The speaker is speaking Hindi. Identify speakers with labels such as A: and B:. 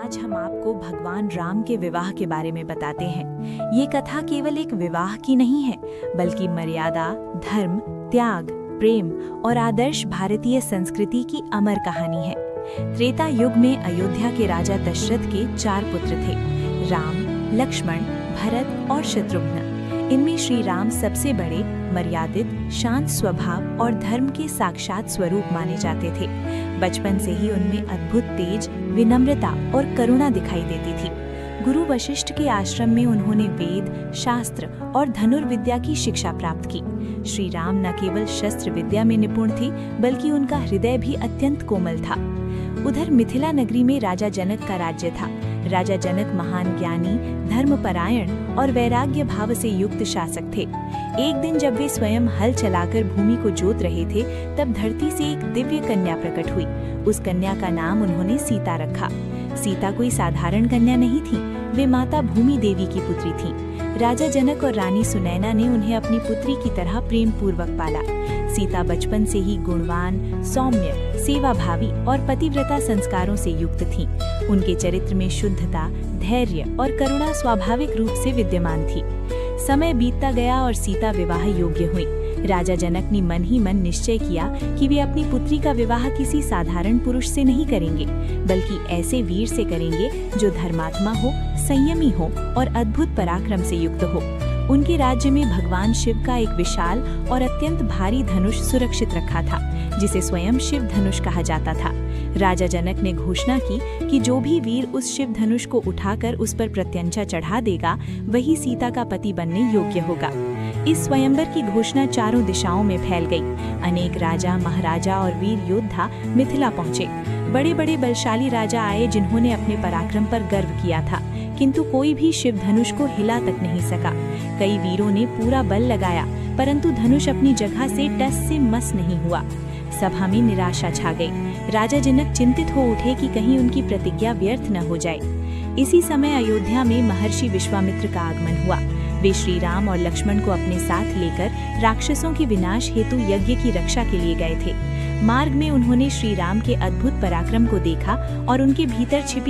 A: आज हम आपको भगवान राम के विवाह के बारे में बताते हैं। ये कथा केवल एक विवाह की नहीं है, बल्कि मर्यादा, धर्म, त्याग, प्रेम और आदर्श भारतीय संस्कृति की अमर कहानी है। त्रेता युग में अयोध्या के राजा दशरथ के 4 पुत्र थे, राम, लक्ष्मण, भरत और शत्रुघ्न। इनमें श्री राम सबसे बड़े, मर्यादित, शांत स्वभाव और धर्म के साक्षात स्वरूप माने जाते थे। बचपन से ही उनमें अद्भुत तेज, विनम्रता और करुणा दिखाई देती थी। गुरु वशिष्ठ के आश्रम में उन्होंने वेद, शास्त्र और धनुर्विद्या की शिक्षा प्राप्त की। श्री राम न केवल शस्त्र विद्या में निपुण थे, बल्कि उनका हृदय भी अत्यंत कोमल था। उधर मिथिला नगरी में राजा जनक का राज्य था। राजा जनक महान ज्ञानी, धर्मपरायण और वैराग्य भाव से युक्त शासक थे। एक दिन जब वे स्वयं हल चलाकर भूमि को जोत रहे थे, तब धरती से एक दिव्य कन्या प्रकट हुई। उस कन्या का नाम उन्होंने सीता रखा। सीता कोई साधारण कन्या नहीं थी, वे माता भूमि देवी की पुत्री थीं। राजा जनक और रानी सुनैना ने उन्हें अपनी पुत्री की तरह प्रेम पूर्वक पाला। सीता बचपन से ही गुणवान, सौम्य, सेवाभावी और पतिव्रता संस्कारों से युक्त थीं। उनके चरित्र में शुद्धता, धैर्य और करुणा स्वाभाविक रूप से विद्यमान थी। समय बीतता गया और सीता विवाह योग्य हुई। राजा जनक ने मन ही मन निश्चय किया कि वे अपनी पुत्री का विवाह किसी साधारण पुरुष से नहीं करेंगे, बल्कि ऐसे वीर से करेंगे जो धर्मात्मा हो, संयमी हो और अद्भुत पराक्रम से युक्त हो। उनके राज्य में भगवान शिव का एक विशाल और अत्यंत भारी धनुष सुरक्षित रखा था, जिसे स्वयं शिव धनुष कहा जाता था। राजा जनक ने घोषणा की कि जो भी वीर उस शिव धनुष को उठाकर उस पर प्रत्यंचा चढ़ा देगा, वही सीता का पति बनने योग्य होगा। इस स्वयंवर की घोषणा चारों दिशाओं में फैल गई। अनेक राजा, महाराजा और वीर योद्धा मिथिला पहुंचे। बड़े बड़े बलशाली राजा आए, जिन्होंने अपने पराक्रम पर गर्व किया था, किंतु कोई भी शिव धनुष को हिला तक नहीं सका। कई वीरों ने पूरा बल लगाया, परंतु धनुष अपनी जगह से टस से मस नहीं हुआ। सभा में निराशा छा गई। राजा जनक चिंतित हो उठे कि कहीं उनकी प्रतिज्ञा व्यर्थ न हो जाए। इसी समय अयोध्या में महर्षि विश्वामित्र का आगमन हुआ। वे श्री राम और लक्ष्मण को अपने साथ लेकर राक्षसों के विनाश हेतु यज्ञ की रक्षा के लिए गए थे। मार्ग में उन्होंने श्री राम के अद्भुत पराक्रम को देखा और उनके भीतर छिपी